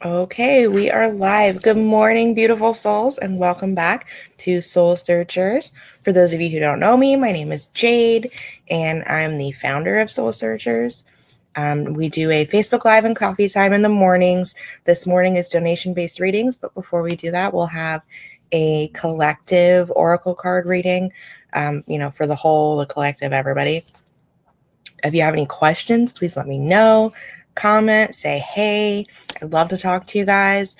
Okay, we are live. Good morning, beautiful souls, and welcome back to Soul Searchers. For those of you who don't know me, my name is Jade, and I'm the founder of Soul Searchers. We do a Facebook Live and coffee time in the mornings. This morning is donation-based readings, but before we do that, we'll have a collective oracle card reading, for the collective, everybody. If you have any questions, please let me know. Comment, say hey. I'd love to talk to you guys.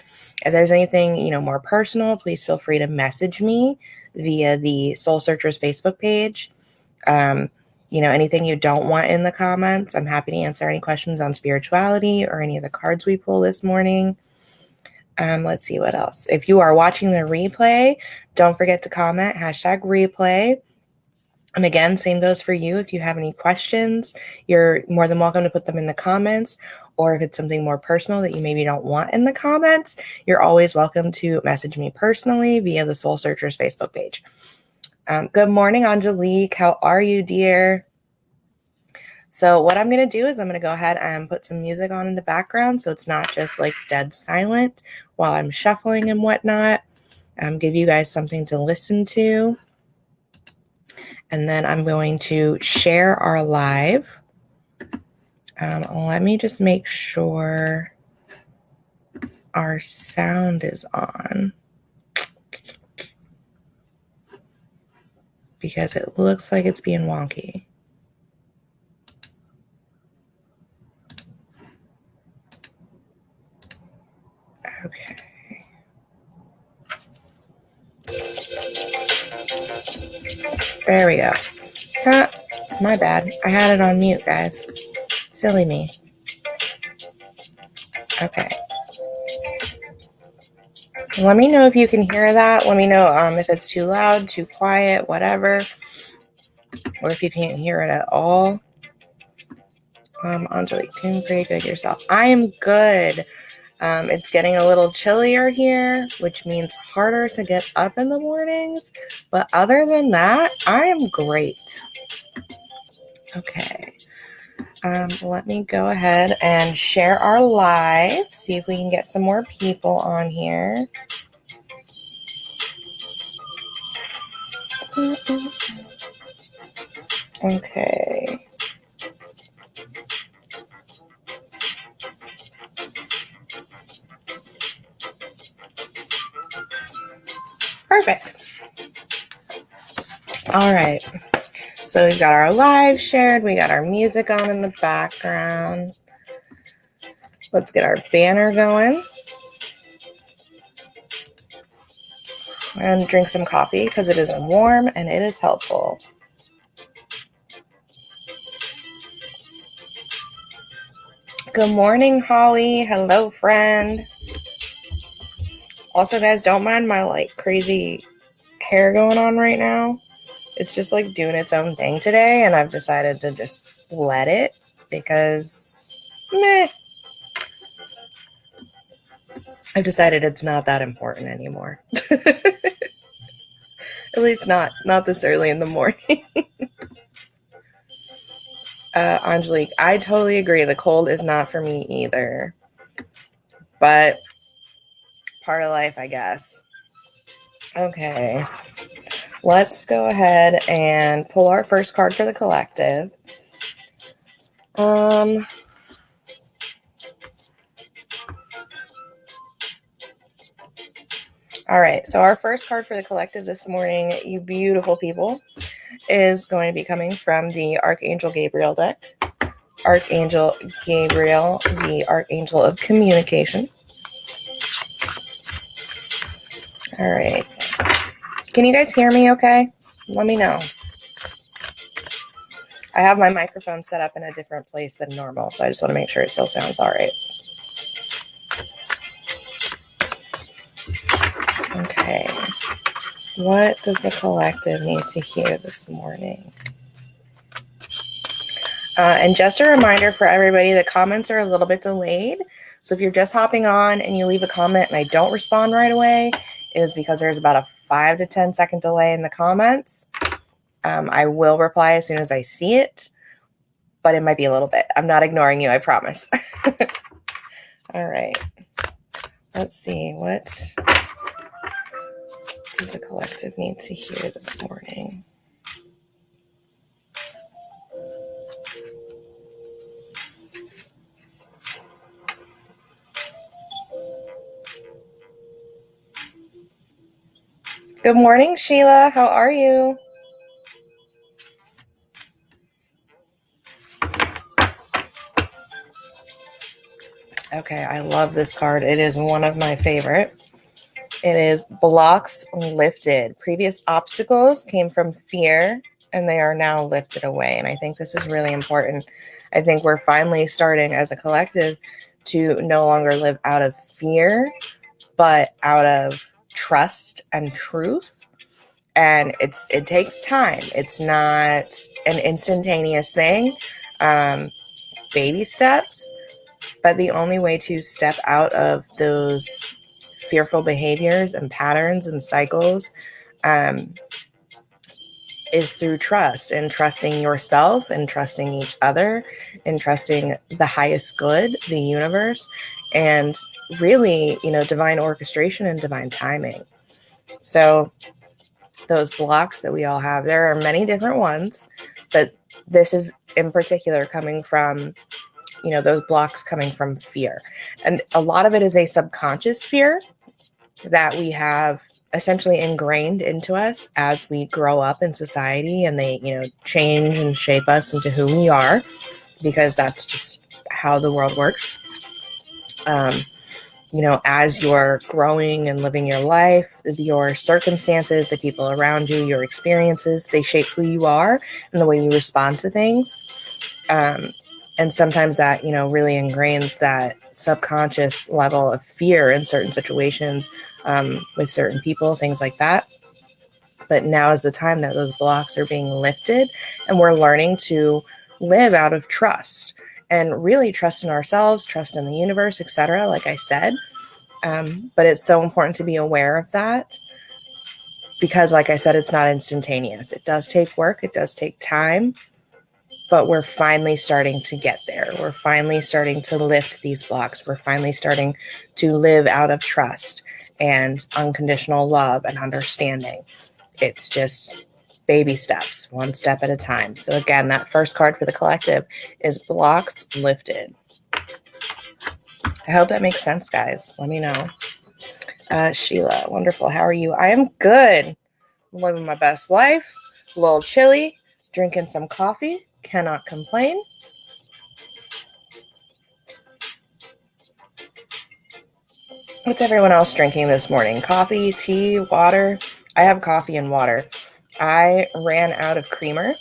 If there's anything, more personal, please feel free to message me via the Soul Searchers Facebook page. Anything you don't want in the comments, I'm happy to answer any questions on spirituality or any of the cards we pull this morning. Let's see what else. If you are watching the replay, don't forget to comment #replay. And again, same goes for you. If you have any questions, you're more than welcome to put them in the comments. Or if it's something more personal that you maybe don't want in the comments, you're always welcome to message me personally via the Soul Searchers Facebook page. Good morning, Angelique. How are you, dear? So what I'm going to do is I'm going to go ahead and put some music on in the background so it's not just like dead silent while I'm shuffling and whatnot. Give you guys something to listen to. And then I'm going to share our live. Let me just make sure our sound is on, because it looks like it's being wonky. Okay. There we go. My bad. I had it on mute, guys. Silly me. Okay. Let me know if you can hear that. Let me know if it's too loud, too quiet, whatever. Or if you can't hear it at all. Angelique, doing pretty good yourself. I am good. It's getting a little chillier here, which means harder to get up in the mornings. But other than that, I am great. Okay. Let me go ahead and share our live, see if we can get some more people on here. Okay. Perfect. All right. So we've got our live shared. We got our music on in the background. Let's get our banner going. And drink some coffee because it is warm and it is helpful. Good morning, Holly. Hello, friend. Also, guys, don't mind my crazy hair going on right now. It's just doing its own thing today, and I've decided to just let it because I've decided it's not that important anymore. At least not this early in the morning. Angelique, I totally agree. The cold is not for me either. But part of life, I guess. Okay. Let's go ahead and pull our first card for the collective. All right. So our first card for the collective this morning, you beautiful people, is going to be coming from the Archangel Gabriel deck. Archangel Gabriel, the Archangel of Communication. All right. Can you guys hear me okay? Let me know. I have my microphone set up in a different place than normal, so I just want to make sure it still sounds all right. Okay. What does the collective need to hear this morning? And just a reminder for everybody, the comments are a little bit delayed. So if you're just hopping on and you leave a comment and I don't respond right away, it is because there's about a 5 to 10 second delay in the comments. I will reply as soon as I see it, but it might be a little bit. I'm not ignoring you, I promise. All right. let's see, what does the collective need to hear this morning? Good morning, Sheila. How are you? Okay, I love this card. It is one of my favorite. It is blocks lifted. Previous obstacles came from fear and they are now lifted away. And I think this is really important. I think we're finally starting as a collective to no longer live out of fear, but out of trust and truth. And it takes time. It's not an instantaneous thing. Baby steps. But the only way to step out of those fearful behaviors and patterns and cycles is through trust, and trusting yourself and trusting each other and trusting the highest good, the universe, and really, divine orchestration and divine timing. So those blocks that we all have, there are many different ones, but this is in particular coming from those blocks coming from fear. And a lot of it is a subconscious fear that we have essentially ingrained into us as we grow up in society, and they, change and shape us into who we are, because that's just how the world works. As you're growing and living your life, your circumstances, the people around you, your experiences, they shape who you are and the way you respond to things. And sometimes that, really ingrains that subconscious level of fear in certain situations, with certain people, things like that. But now is the time that those blocks are being lifted, and we're learning to live out of trust, and really trust in ourselves, trust in the universe, etc., like I said. But it's so important to be aware of that, because, like I said, it's not instantaneous. It does take work. It does take time. But we're finally starting to get there. We're finally starting to lift these blocks. We're finally starting to live out of trust and unconditional love and understanding. It's just baby steps, one step at a time. So again, that first card for the collective is blocks lifted. I hope that makes sense, guys. Let me know. Sheila, wonderful. How are you? I am good. I'm living my best life. A little chilly, drinking some coffee. Cannot complain. What's everyone else drinking this morning? Coffee, tea, water? I have coffee and water. I ran out of creamer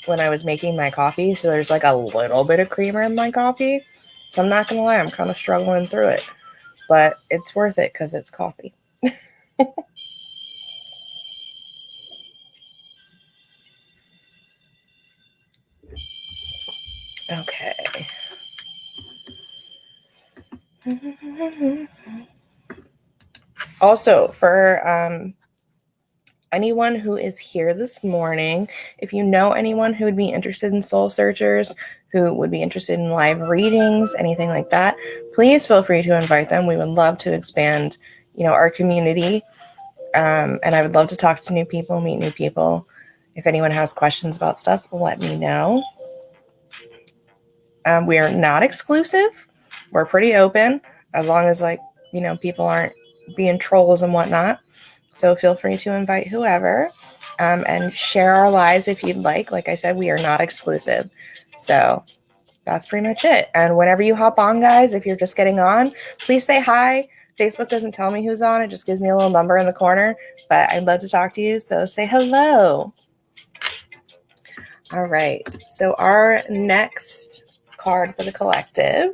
when I was making my coffee, so there's like a little bit of creamer in my coffee. So I'm not going to lie, I'm kind of struggling through it. But it's worth it because it's coffee. Okay. Also, for anyone who is here this morning, if you know anyone who would be interested in Soul Searchers, who would be interested in live readings, anything like that, please feel free to invite them. We would love to expand, our community. And I would love to talk to new people, meet new people. If anyone has questions about stuff, let me know. We are not exclusive. We're pretty open, as long as people aren't being trolls and whatnot. So feel free to invite whoever, and share our lives if you'd like. Like I said, we are not exclusive. So that's pretty much it. And whenever you hop on, guys, if you're just getting on, please say hi. Facebook doesn't tell me who's on. It just gives me a little number in the corner. But I'd love to talk to you. So say hello. All right. So our next card for the collective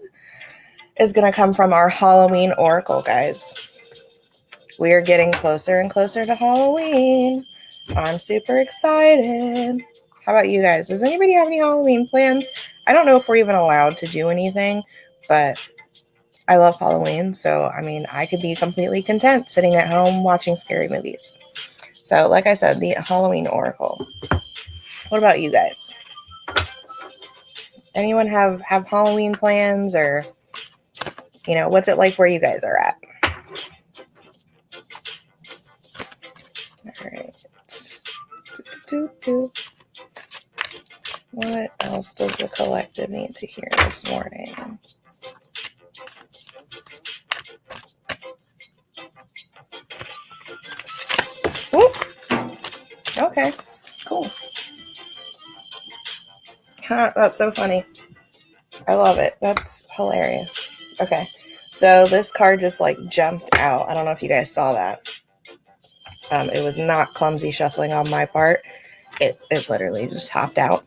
is going to come from our Halloween Oracle, guys. We are getting closer and closer to Halloween. I'm super excited. How about you guys? Does anybody have any Halloween plans? I don't know if we're even allowed to do anything, but I love Halloween. So, I could be completely content sitting at home watching scary movies. So, like I said, the Halloween Oracle. What about you guys? Anyone have Halloween plans, or, what's it like where you guys are at? All right. Do. What else does the collective need to hear this morning? Whoop. Okay, cool. Huh, that's so funny. I love it. That's hilarious. Okay, so this card just like jumped out. I don't know if you guys saw that. It was not clumsy shuffling on my part. It literally just hopped out.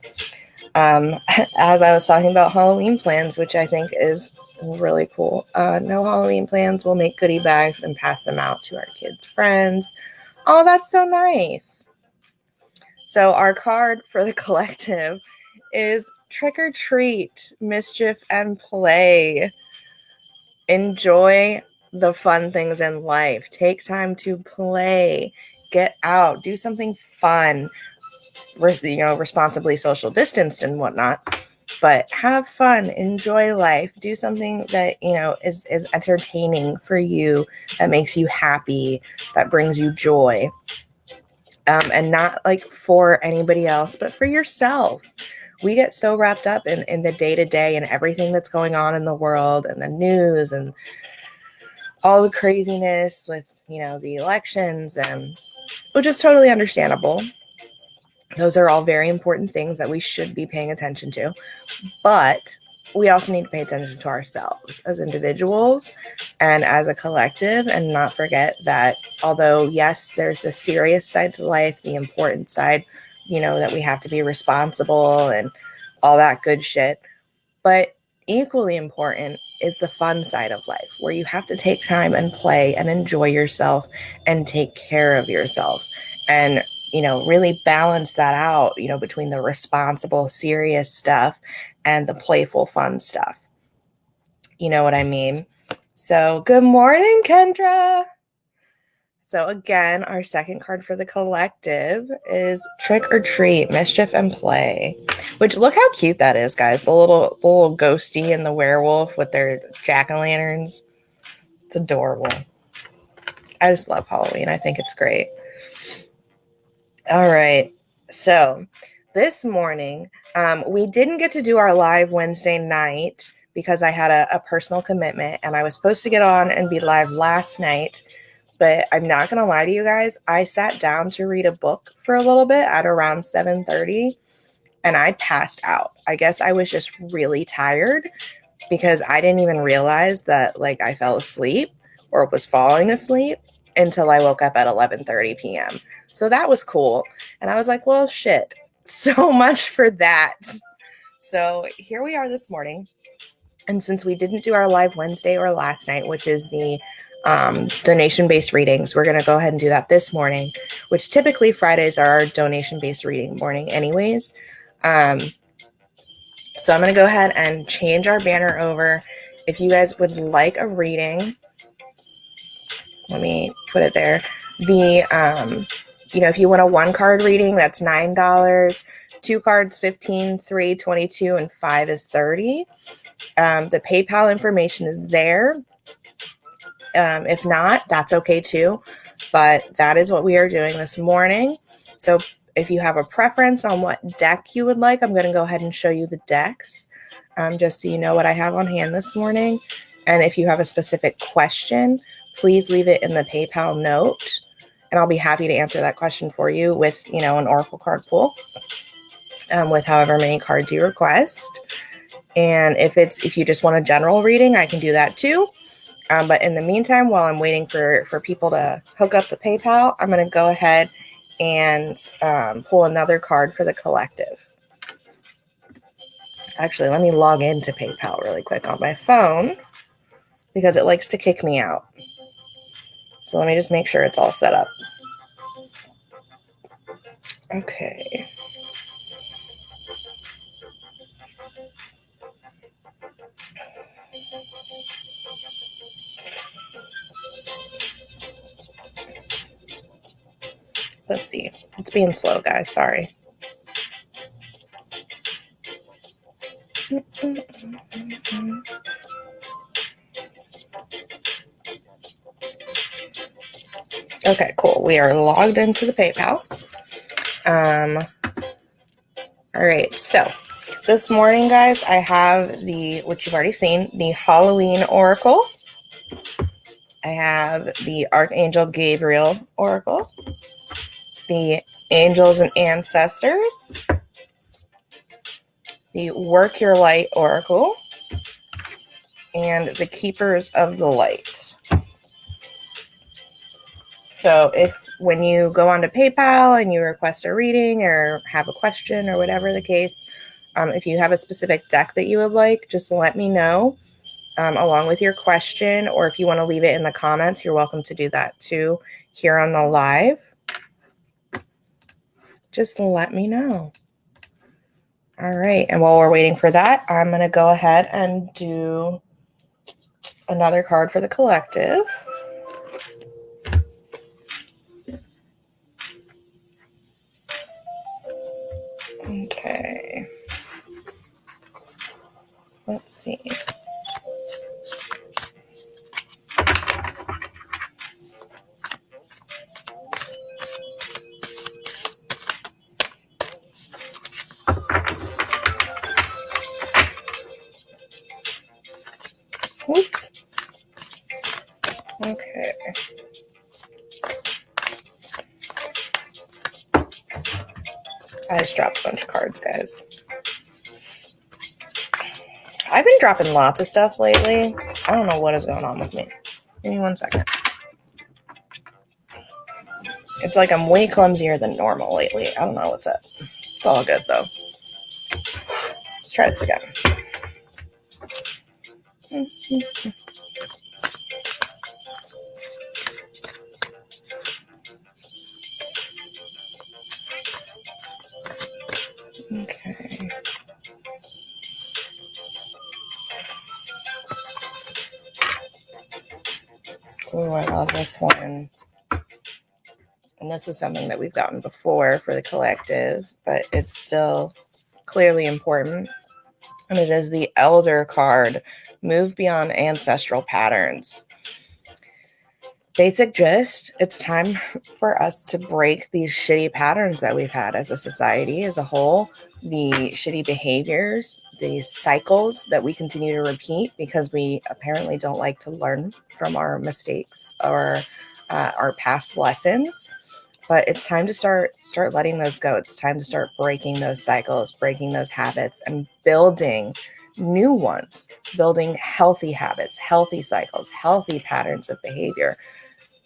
As I was talking about Halloween plans, which I think is really cool. No Halloween plans. We'll make goodie bags and pass them out to our kids' friends. Oh, that's so nice. So our card for the collective is trick or treat, mischief, and play. Enjoy the fun things in life. Take time to play. Get out. Do something fun. Responsibly social distanced and whatnot. But have fun. Enjoy life. Do something that, is entertaining for you, that makes you happy, that brings you joy. And not like for anybody else, but for yourself. We get so wrapped up in the day-to-day and everything that's going on in the world and the news and all the craziness with, the elections, and which is totally understandable. Those are all very important things that we should be paying attention to. But we also need to pay attention to ourselves as individuals and as a collective, and not forget that although, yes, there's the serious side to life, the important side, that we have to be responsible and all that good shit. But equally important is the fun side of life, where you have to take time and play and enjoy yourself and take care of yourself and, really balance that out, between the responsible, serious stuff and the playful, fun stuff. You know what I mean? So good morning, Kendra. So again, our second card for the collective is trick or treat, mischief, and play. Which, look how cute that is, guys. The little ghosty and the werewolf with their jack-o'-lanterns. It's adorable. I just love Halloween. I think it's great. All right. So this morning, we didn't get to do our live Wednesday night because I had a personal commitment, and I was supposed to get on and be live last night. But I'm not going to lie to you guys. I sat down to read a book for a little bit at around 7:30, and I passed out. I guess I was just really tired because I didn't even realize that I fell asleep or was falling asleep until I woke up at 11:30 p.m. So that was cool. And I was like, well, shit, so much for that. So here we are this morning. And since we didn't do our live Wednesday or last night, which is the donation-based readings, we're going to go ahead and do that this morning, which typically Fridays are our donation-based reading morning anyways. So I'm going to go ahead and change our banner over. If you guys would like a reading, let me put it there. If you want a 1-card reading, that's $9. 2 cards, $15, 3, $22, and 5 is $30. The PayPal information is there. If not, that's okay too. But that is what we are doing this morning. So if you have a preference on what deck you would like, I'm going to go ahead and show you the decks, just so you know what I have on hand this morning. And if you have a specific question, please leave it in the PayPal note, and I'll be happy to answer that question for you with, an oracle card pull, with however many cards you request. And if you just want a general reading, I can do that too. But in the meantime, while I'm waiting for people to hook up the PayPal, I'm going to go ahead and pull another card for the collective. Actually, let me log into PayPal really quick on my phone because it likes to kick me out. So let me just make sure it's all set up. Okay. Let's see. It's being slow, guys. Sorry. Okay, cool. We are logged into the PayPal. All right, so this morning, guys, I have which you've already seen, the Halloween Oracle. I have the Archangel Gabriel Oracle, the Angels and Ancestors, the Work Your Light Oracle, and the Keepers of the Light. So when you go onto PayPal and you request a reading or have a question or whatever the case, if you have a specific deck that you would like, just let me know along with your question, or if you want to leave it in the comments, you're welcome to do that too here on the live. Just let me know. All right, and while we're waiting for that, I'm going to go ahead and do another card for the collective. Okay. Let's see. Oops. Okay. I just dropped a bunch of cards, guys. I've been dropping lots of stuff lately. I don't know what is going on with me. Give me 1 second. It's like I'm way clumsier than normal lately. I don't know what's up. It's all good, though. Let's try this again. Okay. Oh, I love this one. And this is something that we've gotten before for the collective, but it's still clearly important. And it is the Elder card, Move Beyond Ancestral Patterns. Basic gist, it's time for us to break these shitty patterns that we've had as a society as a whole, the shitty behaviors, these cycles that we continue to repeat because we apparently don't like to learn from our mistakes or our past lessons. But it's time to start letting those go. It's time to start breaking those cycles, breaking those habits, and building new ones, building healthy habits, healthy cycles, healthy patterns of behavior,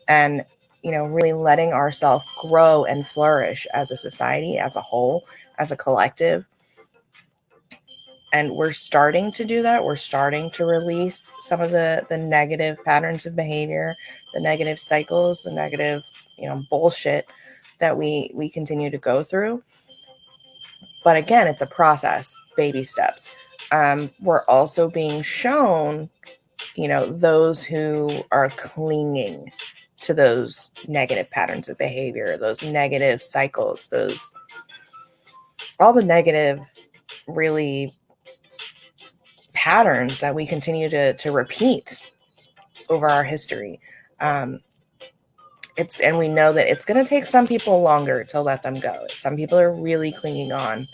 and really letting ourselves grow and flourish as a society, as a whole, as a collective. And we're starting to do that. We're starting to release some of the negative patterns of behavior, the negative cycles, the negative bullshit that we continue to go through. But again, it's a process, baby steps. We're also being shown those who are clinging to those negative patterns of behavior, those negative cycles, all the negative really patterns that we continue to repeat over our history. And we know that it's going to take some people longer to let them go. Some people are really clinging on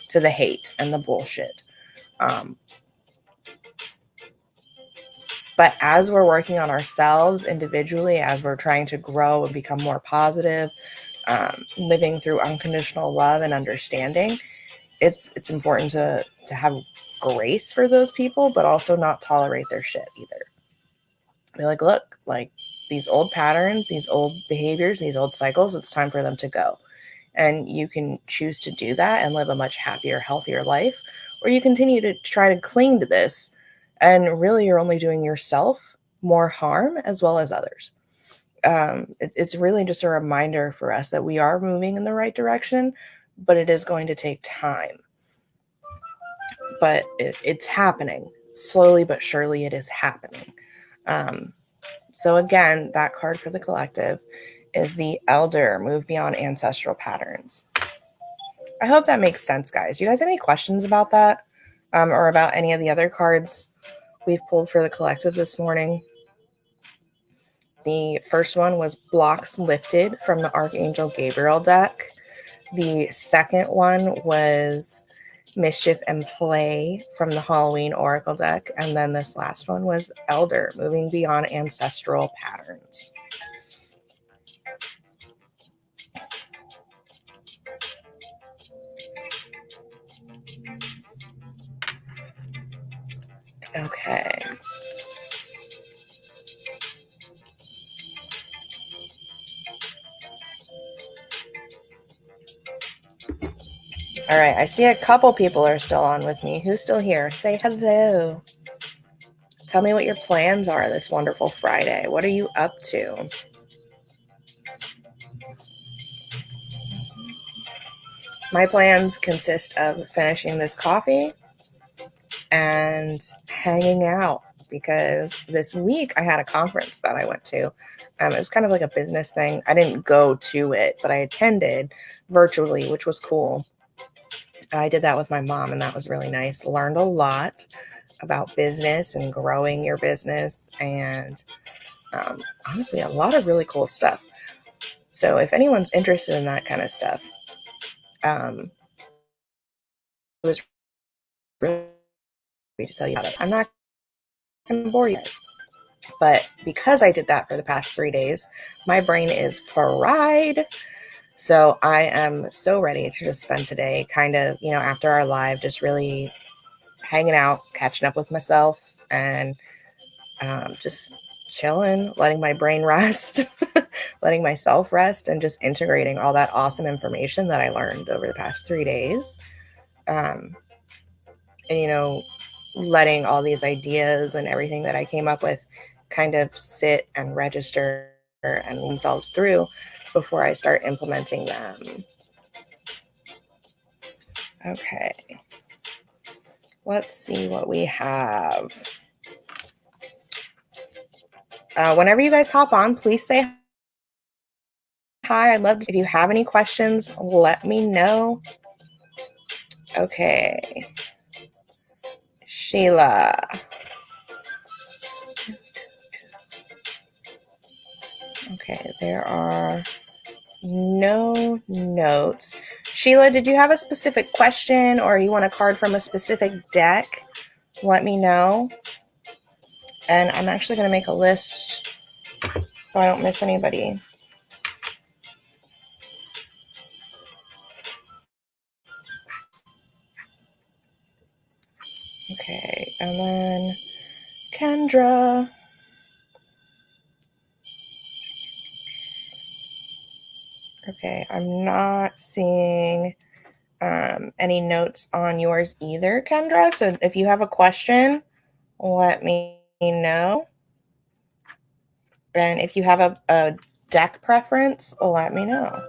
to the hate and the bullshit. But as we're working on ourselves individually, as we're trying to grow and become more positive, living through unconditional love and understanding, it's important to have grace for those people, but also not tolerate their shit either. Be like, look, like these old patterns, these old behaviors, these old cycles, it's time for them to go. And you can choose to do that and live a much happier, healthier life, or you continue to try to cling to this, and really you're only doing yourself more harm as well as others. It's really just a reminder for us that we are moving in the right direction, but it is going to take time. But it's happening slowly, but surely it is happening. So again, that card for the collective is the Elder, Move Beyond Ancestral Patterns. I hope that makes sense, guys. You guys have any questions about that or about any of the other cards we've pulled for the collective this morning? The first one was Blocks Lifted from the Archangel Gabriel deck. The second one was Mischief and Play from the Halloween Oracle deck. And then this last one was Elder, Moving Beyond Ancestral Patterns. Okay. All right, I see a couple people are still on with me. Who's still here? Say hello. Tell me what your plans are this wonderful Friday. What are you up to? My plans consist of finishing this coffee and hanging out because this week I had a conference that I went to. It was kind of like a business thing. I didn't go to it, but I attended virtually, which was cool. I did that with my mom, and that was really nice. Learned a lot about business and growing your business, and honestly, a lot of really cool stuff. So if anyone's interested in that kind of stuff, it was really great to tell you about it. I'm not going to bore you guys, but because I did that for the past 3 days, my brain is fried. So I am so ready to just spend today kind of, after our live, just really hanging out, catching up with myself, and just chilling, letting my brain rest, letting myself rest, and just integrating all that awesome information that I learned over the past 3 days. And, letting all these ideas and everything that I came up with kind of sit and register and themselves through before I start implementing them. Okay. Let's see what we have. Whenever you guys hop on, please say hi. I'd love to. If you have any questions, let me know. Okay. Sheila. Okay, there are no notes. Sheila, did you have a specific question or you want a card from a specific deck? Let me know. And I'm actually going to make a list so I don't miss anybody. Okay, and then Kendra. Okay, I'm not seeing any notes on yours either, Kendra. So if you have a question, let me know. And if you have a deck preference, let me know.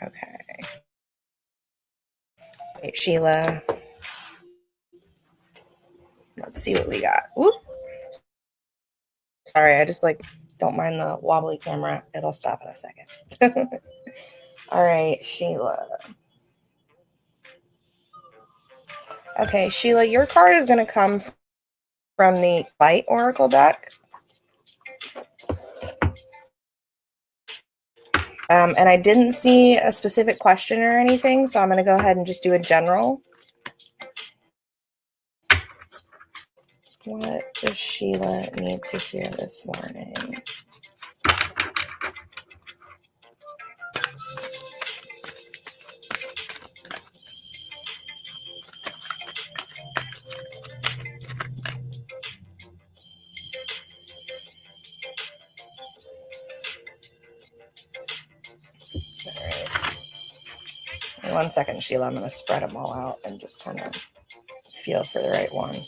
Okay. Wait, Sheila. Let's see what we got. Whoop. Sorry, I just don't mind the wobbly camera. It'll stop in a second. All right, Sheila. Okay, Sheila, your card is going to come from the Light Oracle deck. And I didn't see a specific question or anything, so I'm going to go ahead and just do a general. What does Sheila need to hear this morning? All right. 1 second, Sheila. I'm going to spread them all out and just kind of feel for the right one.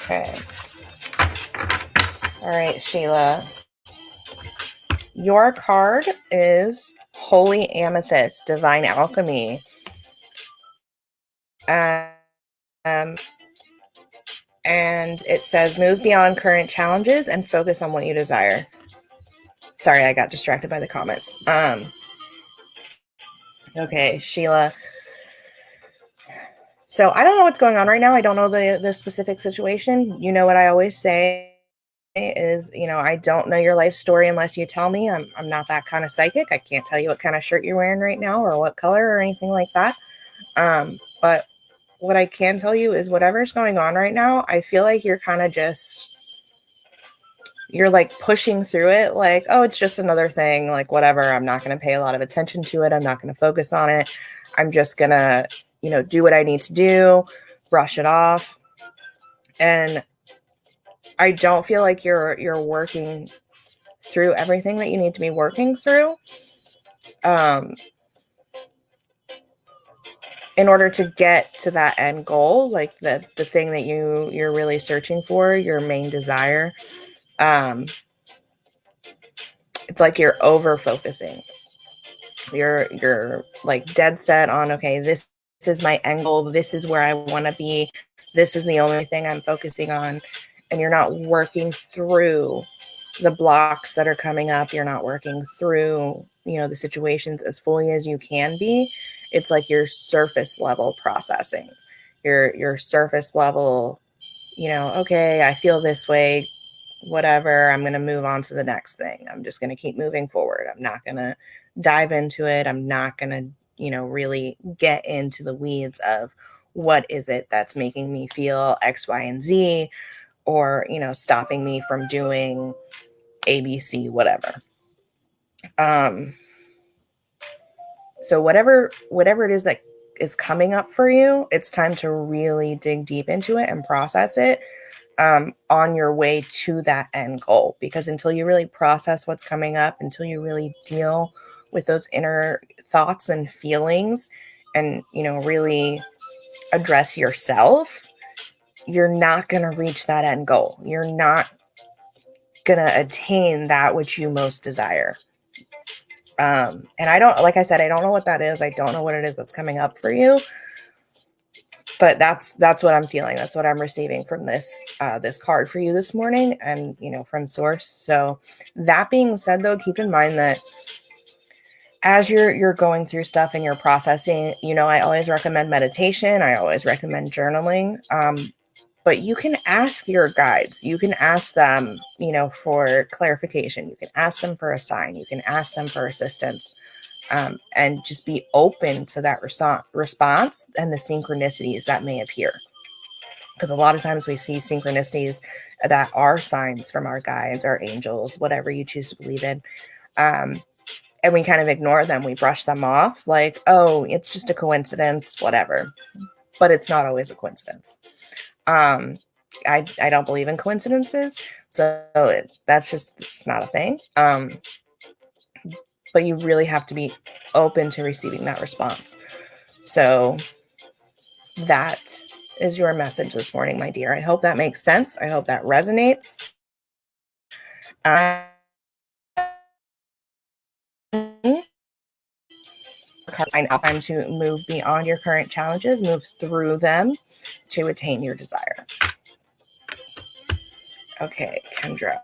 Okay. All right, Sheila. your card is Holy Amethyst, Divine Alchemy. And it says, move beyond current challenges and focus on what you desire. Sorry, I got distracted by the comments. Okay, Sheila. So I don't know what's going on right now. I don't know the specific situation. You know what I always say is, I don't know your life story unless you tell me. I'm not that kind of psychic. I can't tell you what kind of shirt you're wearing right now or what color or anything like that. But what I can tell you is whatever's going on right now, I feel like you're kind of you're like pushing through it, like, oh, it's just another thing, like whatever. I'm not going to pay a lot of attention to it. I'm not going to focus on it. I'm just going to, do what I need to do, brush it off. And I don't feel like you're working through everything that you need to be working through. In order to get to that end goal, like the thing that you're really searching for, your main desire, it's like you're over focusing. You're like dead set on, okay, this is my end goal. This is where I want to be. This is the only thing I'm focusing on. And you're not working through the blocks that are coming up. You're not working through, the situations as fully as you can be. It's like your surface level processing, your surface level, okay, I feel this way, whatever, I'm going to move on to the next thing. I'm just going to keep moving forward. I'm not going to dive into it. I'm not going to, really get into the weeds of what is it that's making me feel X, Y, and Z, or, stopping me from doing ABC, whatever. So whatever it is that is coming up for you, it's time to really dig deep into it and process it on your way to that end goal. Because until you really process what's coming up, until you really deal with those inner thoughts and feelings and, really address yourself, you're not going to reach that end goal. You're not going to attain that which you most desire. And I don't, like I said, I don't know what that is. I don't know what it is that's coming up for you, but that's what I'm feeling. That's what I'm receiving from this card for you this morning, and from source. So that being said, though, keep in mind that as you're going through stuff and you're processing, I always recommend meditation. I always recommend journaling. But you can ask your guides. You can ask them, for clarification. You can ask them for a sign. You can ask them for assistance. And just be open to that response and the synchronicities that may appear. Because a lot of times we see synchronicities that are signs from our guides, our angels, whatever you choose to believe in. And we kind of ignore them. We brush them off like, oh, it's just a coincidence, whatever. But it's not always a coincidence. I don't believe in coincidences. So it's not a thing. But you really have to be open to receiving that response. So that is your message this morning, my dear. I hope that makes sense. I hope that resonates. Time to move beyond your current challenges, move through them to attain your desire. Okay, Kendra.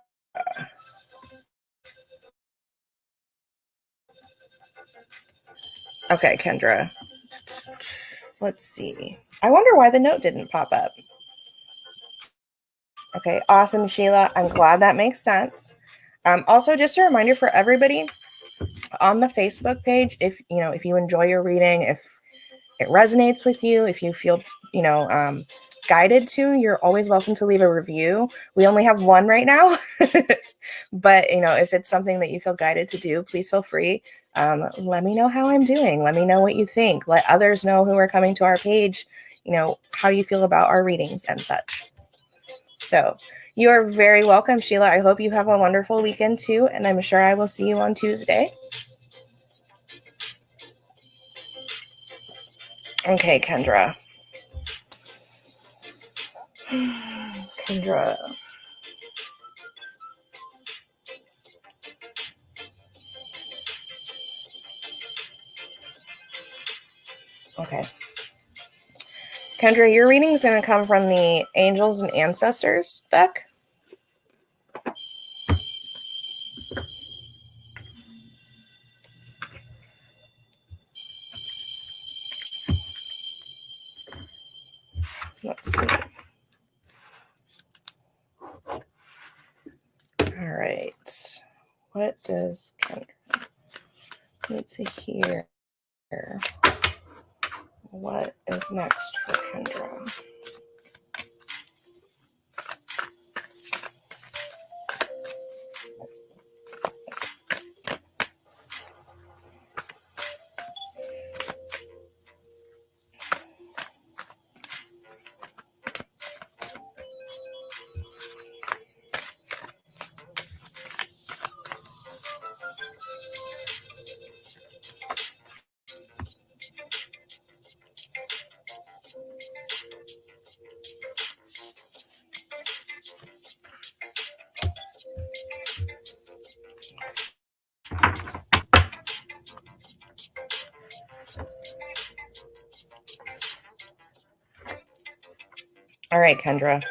Okay, Kendra. Let's see. I wonder why the note didn't pop up. Okay, awesome, Sheila. I'm glad that makes sense. Also, just a reminder for everybody on the Facebook page, if you enjoy your reading, if it resonates with you, if you feel guided to, you're always welcome to leave a review. We only have one right now, but if it's something that you feel guided to do, please feel free. Let me know how I'm doing. Let me know what you think. Let others know who are coming to our page, how you feel about our readings and such. So you are very welcome, Sheila. I hope you have a wonderful weekend too, and I'm sure I will see you on Tuesday. Okay, Kendra. Kendra. Okay. Kendra, your reading is going to come from the Angels and Ancestors deck. Let's see. All right. What does Kendra need to hear? What is next for Kendra? All right, Kendra.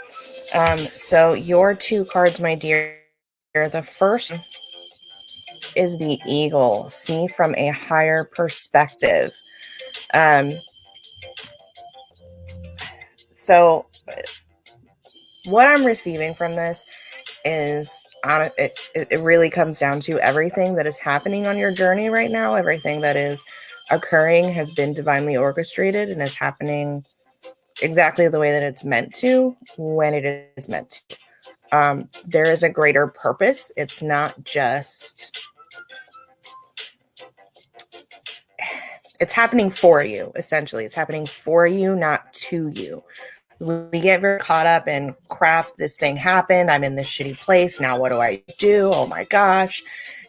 So your two cards, my dear. The first is the Eagle. See from a higher perspective. So what I'm receiving from this is it really comes down to everything that is happening on your journey right now. Everything that is occurring has been divinely orchestrated and is happening exactly the way that it's meant to when it is meant to. There is a greater purpose. It's not just, it's happening for you, essentially. It's happening for you, not to you. We get very caught up in crap, this thing happened, I'm in this shitty place, now what do I do? Oh my gosh.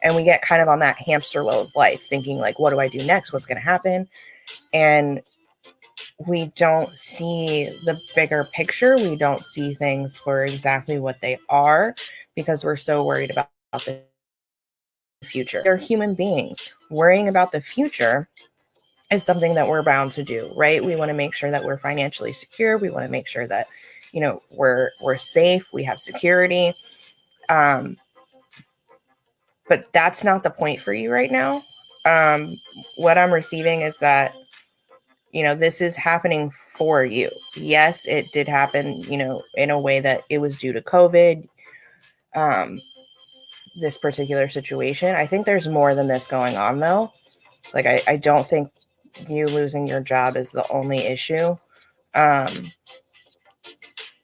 And we get kind of on that hamster wheel of life, thinking like, what do I do next? What's going to happen? And we don't see the bigger picture. We don't see things for exactly what they are because we're so worried about the future. They're human beings. Worrying about the future is something that we're bound to do, right? We want to make sure that we're financially secure. We want to make sure that, you know, we're safe, we have security. But that's not the point for you right now. What I'm receiving is that, you know, this is happening for you. Yes, it did happen, you know, in a way that it was due to COVID. This particular situation. I think there's more than this going on though. Like I don't think you losing your job is the only issue. But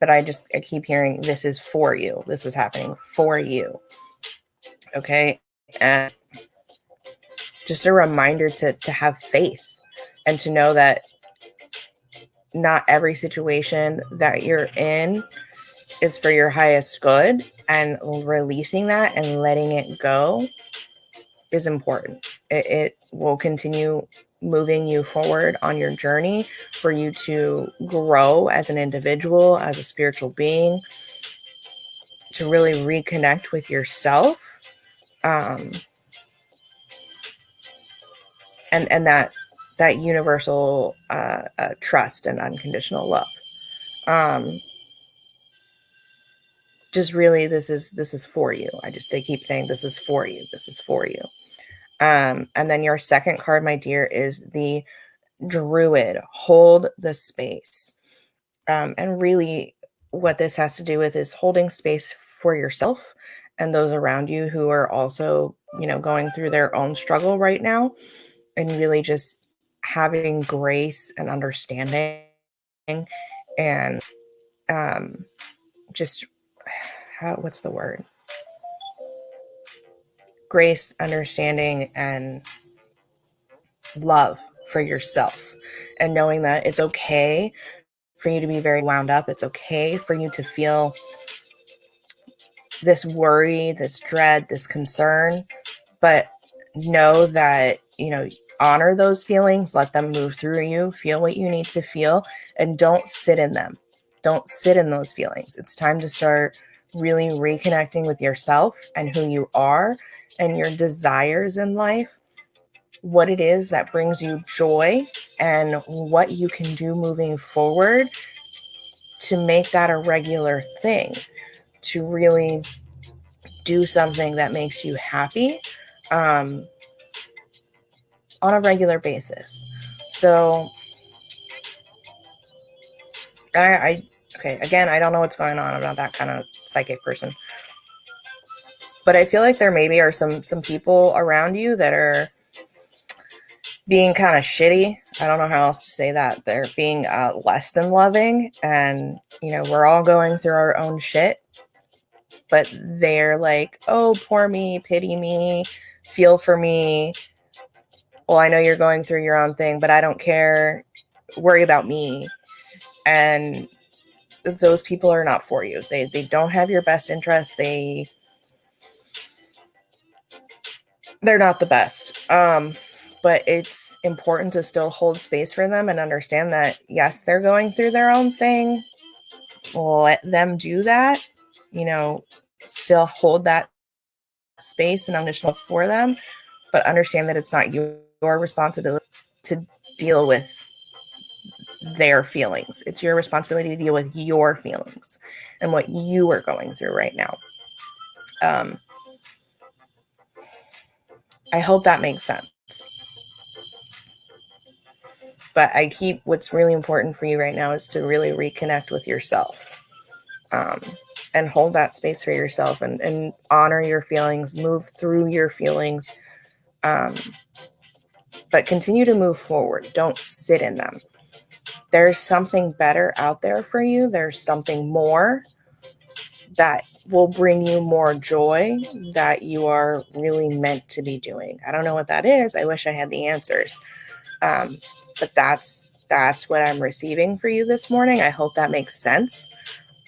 I keep hearing this is for you. This is happening for you. Okay. And just a reminder to have faith and to know that not every situation that you're in is for your highest good, and releasing that and letting it go is important. It will continue moving you forward on your journey for you to grow as an individual, as a spiritual being, to really reconnect with yourself, and that universal trust and unconditional love. Just really, this is for you. They keep saying this is for you. This is for you. And then your second card, my dear, is the Druid. Hold the space. And really what this has to do with is holding space for yourself and those around you who are also, you know, going through their own struggle right now, and really just having grace and understanding and just what's the word? Grace, understanding, and love for yourself, and knowing that it's okay for you to be very wound up. It's okay for you to feel this worry, this dread, this concern, but know that, you know, honor those feelings, let them move through you, feel what you need to feel, and don't sit in them. Don't sit in those feelings. It's time to start really reconnecting with yourself and who you are and your desires in life, what it is that brings you joy and what you can do moving forward to make that a regular thing, to really do something that makes you happy on a regular basis. So okay, again, I don't know what's going on. I'm not that kind of psychic person. But I feel like there maybe are some people around you that are being kind of shitty. I don't know how else to say that. They're being less than loving. And, we're all going through our own shit. But they're like, oh, poor me, pity me, feel for me. Well, I know you're going through your own thing, but I don't care. Worry about me. And those people are not for you. They don't have your best interest. They're not the best. But it's important to still hold space for them and understand that, yes, they're going through their own thing. Let them do that, still hold that space and unconditional for them, but understand that it's not your responsibility to deal with their feelings. It's your responsibility to deal with your feelings and what you are going through right now. I hope that makes sense. But what's really important for you right now is to really reconnect with yourself, and hold that space for yourself and honor your feelings, move through your feelings, but continue to move forward. Don't sit in them. There's something better out there for you. There's something more that will bring you more joy that you are really meant to be doing. I don't know what that is. I wish I had the answers. But that's what I'm receiving for you this morning. I hope that makes sense.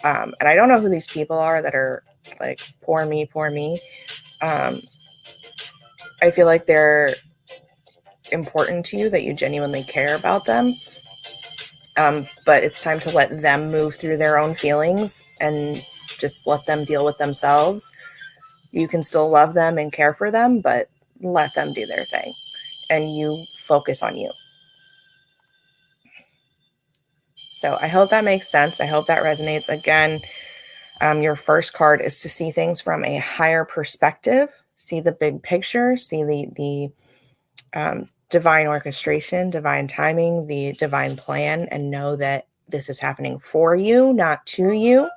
And I don't know who these people are that are like, poor me, poor me. I feel like they're important to you, that you genuinely care about them. But it's time to let them move through their own feelings and just let them deal with themselves. You can still love them and care for them, but let them do their thing and you focus on you. So I hope that makes sense. I hope that resonates. Again, your first card is to see things from a higher perspective, see the big picture, see the divine orchestration, divine timing, the divine plan, and know that this is happening for you, not to you.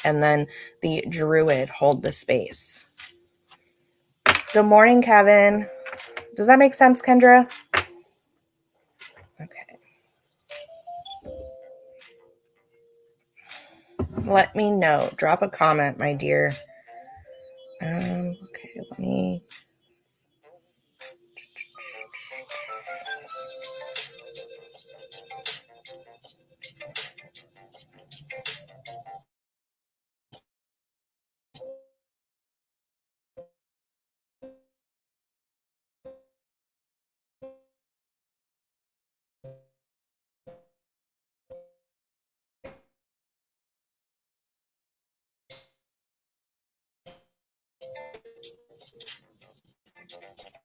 And then the druid, hold the space. Good morning, Kevin. Does that make sense, Kendra? Okay. Let me know. Drop a comment, my dear. Okay, let me...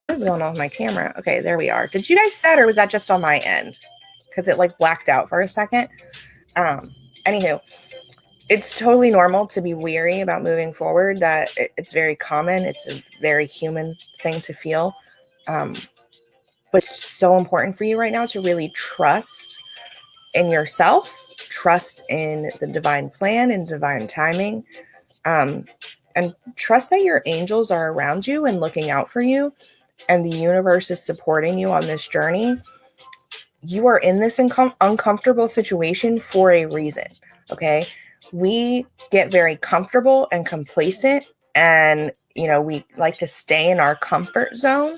What's going on with my camera? Okay, there we are. Did you guys see that, or was that just on my end? Because it like blacked out for a second. Anywho, it's totally normal to be weary about moving forward. That it's very common. It's a very human thing to feel. But it's so important for you right now to really trust in yourself, trust in the divine plan and divine timing, and trust that your angels are around you and looking out for you, and the universe is supporting you on this journey. You are in this uncomfortable situation for a reason, okay? We get very comfortable and complacent, and we like to stay in our comfort zone,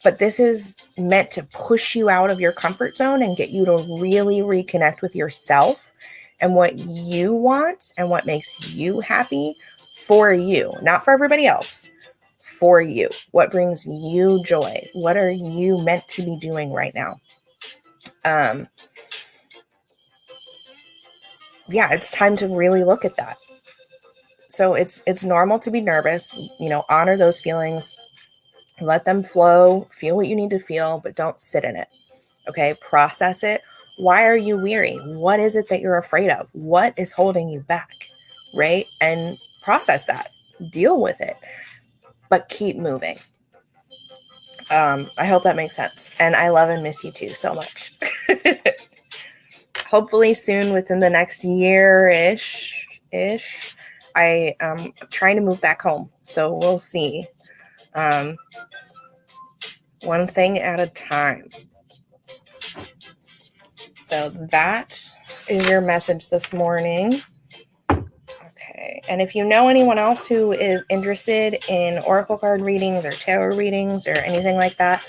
but this is meant to push you out of your comfort zone and get you to really reconnect with yourself and what you want and what makes you happy for you, not for everybody else, for you. What brings you joy? What are you meant to be doing right now? Yeah, it's time to really look at that. So it's normal to be nervous, honor those feelings, Let them flow, feel what you need to feel, but don't sit in it. Okay, process it. Why are you weary? What is it that you're afraid of? What is holding you back? Right? And process that. Deal with it, but keep moving. I hope that makes sense. And I love and miss you too so much. Hopefully soon, within the next year-ish, I am trying to move back home. So we'll see. One thing at a time. So that is your message this morning. Okay. And if you know anyone else who is interested in oracle card readings or tarot readings or anything like that,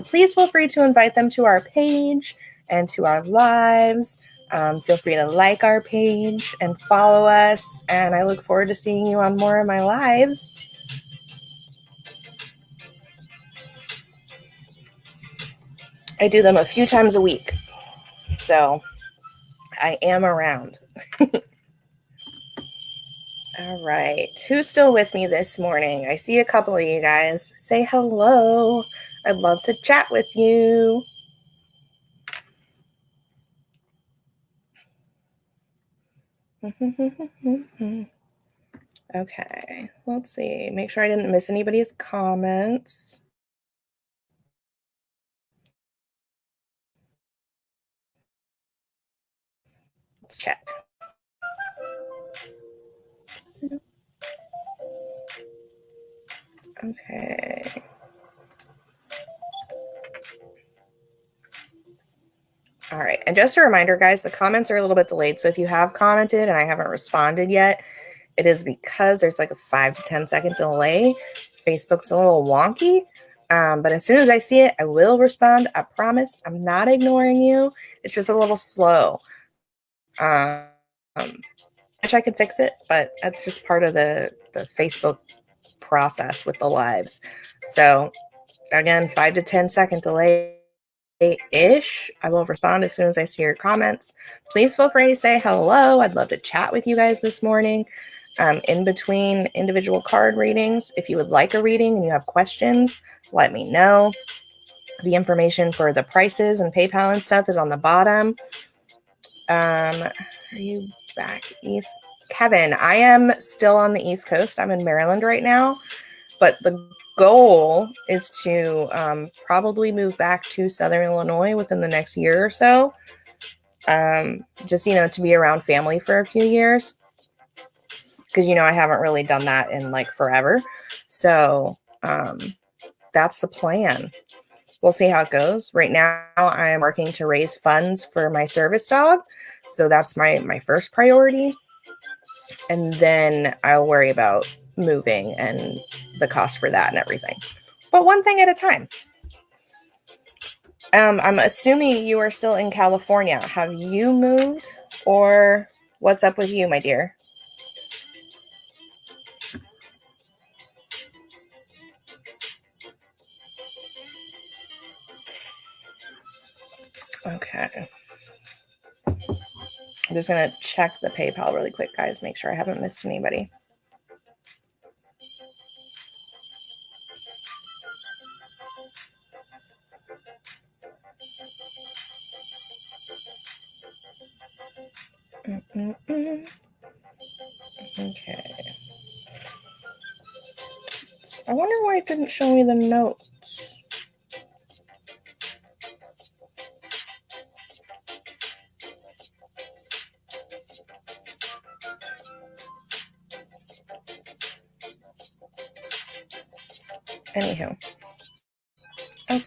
please feel free to invite them to our page and to our lives. Feel free to like our page and follow us. And I look forward to seeing you on more of my lives. I do them a few times a week. So I am around. All right. Who's still with me this morning? I see a couple of you guys. Say hello. I'd love to chat with you. Okay. Let's see. Make sure I didn't miss anybody's comments. Let's check. Okay. All right. And just a reminder, guys, the comments are a little bit delayed. So if you have commented and I haven't responded yet, it is because there's like a 5 to 10 second delay. Facebook's a little wonky. But as soon as I see it, I will respond. I promise. I'm not ignoring you. It's just a little slow. Which I could fix it, but that's just part of the Facebook process with the lives. So again, 5 to 10 second delay ish. I will respond as soon as I see your comments. Please feel free to say hello. I'd love to chat with you guys this morning. In between individual card readings, if you would like a reading and you have questions, let me know. The information for the prices and PayPal and stuff is on the bottom. Are you back east? Kevin, I am still on the East Coast. I'm in Maryland right now, but the goal is to probably move back to Southern Illinois within the next year or so. Just, to be around family for a few years. Because, I haven't really done that in like forever. So that's the plan. We'll see how it goes. Right now, I'm working to raise funds for my service dog. So that's my first priority. And then I'll worry about moving and the cost for that and everything. But one thing at a time. I'm assuming you are still in California. Have you moved, or what's up with you, my dear? Okay. I'm just going to check the PayPal really quick, guys. Make sure I haven't missed anybody. Okay. I wonder why it didn't show me the notes. Anywho. Okay.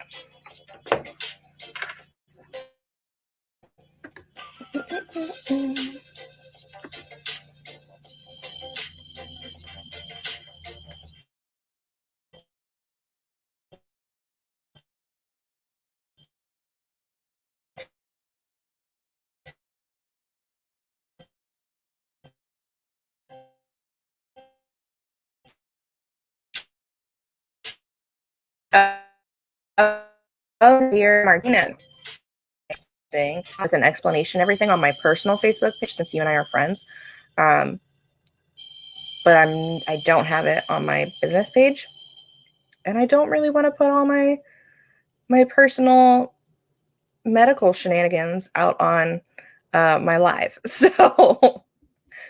Dear Martina, with an explanation, everything on my personal Facebook page, since you and I are friends. But I don't have it on my business page. and I don't really want to put all my personal medical shenanigans out on my live. So,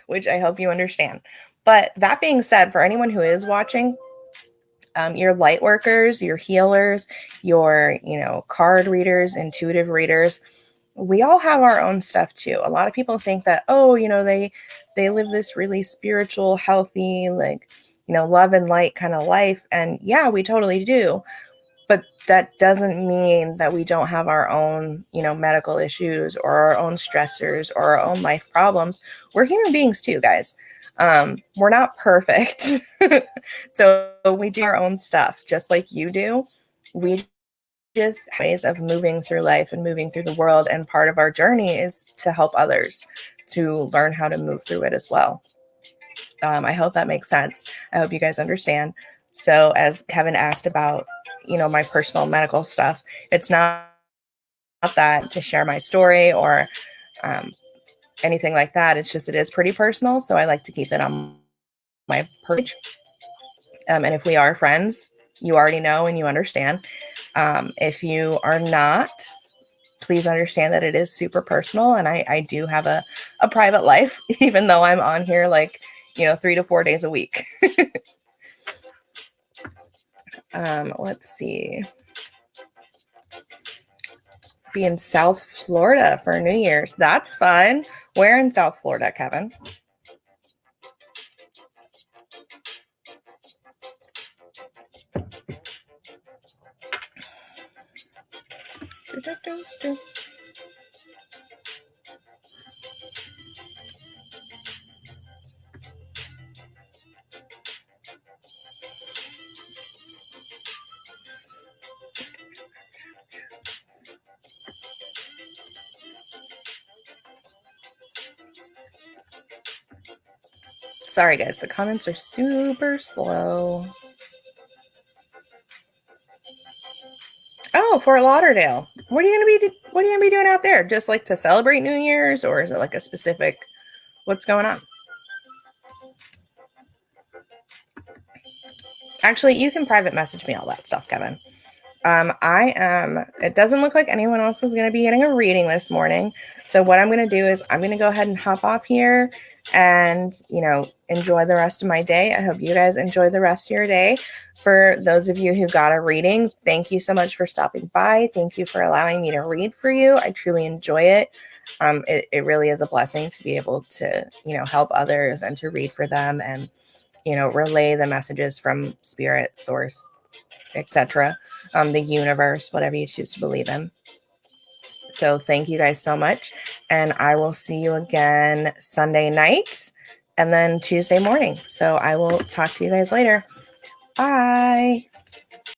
which I hope you understand. But that being said, for anyone who is watching, your light workers, your healers, your, card readers, intuitive readers, we all have our own stuff too. A lot of people think that, oh, they live this really spiritual, healthy, like, love and light kind of life. And yeah, we totally do. But that doesn't mean that we don't have our own, medical issues or our own stressors or our own life problems. We're human beings too, guys. We're not perfect. So we do our own stuff just like you do. We just ways of moving through life and moving through the world. And part of our journey is to help others to learn how to move through it as well. I hope that makes sense. I hope you guys understand. So as Kevin asked about, my personal medical stuff, it's not that to share my story or anything like that. It's just, it is pretty personal. So I like to keep it on my page. And if we are friends, you already know and you understand. If you are not, please understand that it is super personal. And I do have a private life, even though I'm on here 3 to 4 days a week. Let's see. Be in South Florida for New Year's. That's fun. Where in South Florida, Kevin? Sorry, guys. The comments are super slow. Oh, Fort Lauderdale. What are you gonna be doing out there? Just like to celebrate New Year's, or is it like a specific? What's going on? Actually, you can private message me all that stuff, Kevin. It doesn't look like anyone else is going to be getting a reading this morning. So what I'm going to do is I'm going to go ahead and hop off here and, enjoy the rest of my day. I hope you guys enjoy the rest of your day. For those of you who got a reading, thank you so much for stopping by. Thank you for allowing me to read for you. I truly enjoy it. It really is a blessing to be able to, help others and to read for them and, relay the messages from spirit, source, etc., the universe, whatever you choose to believe in. So thank you guys so much. And I will see you again Sunday night and then Tuesday morning. So I will talk to you guys later. Bye.